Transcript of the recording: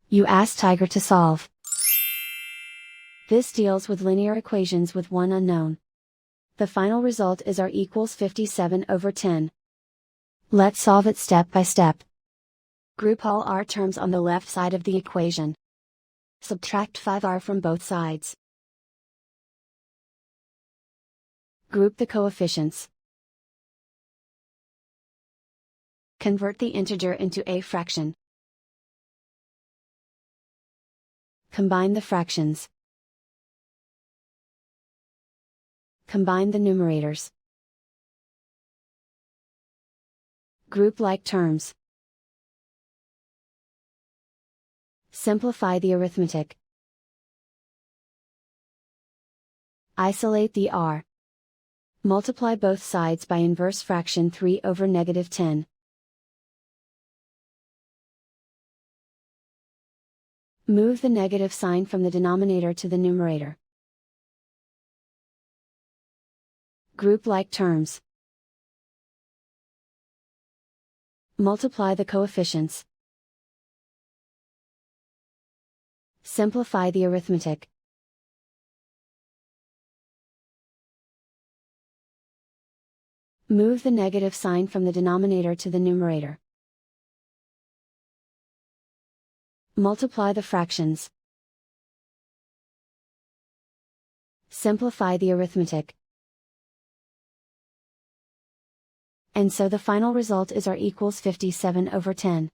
You ask Tiger to solve. This deals with linear equations with one unknown. The final result is r equals 57/10. Let's solve it step by step. Group all r terms on the left side of the equation. Subtract 5r from both sides. Group the coefficients. Convert the integer into a fraction. Combine the fractions. Combine the numerators. Group like terms. Simplify the arithmetic. Isolate the r. Multiply both sides by inverse fraction 3/10. Move the negative sign from the denominator to the numerator. Group like terms. Multiply the coefficients. Simplify the arithmetic. Move the negative sign from the denominator to the numerator. Multiply the fractions. Simplify the arithmetic. And so the final result is r equals 57/10.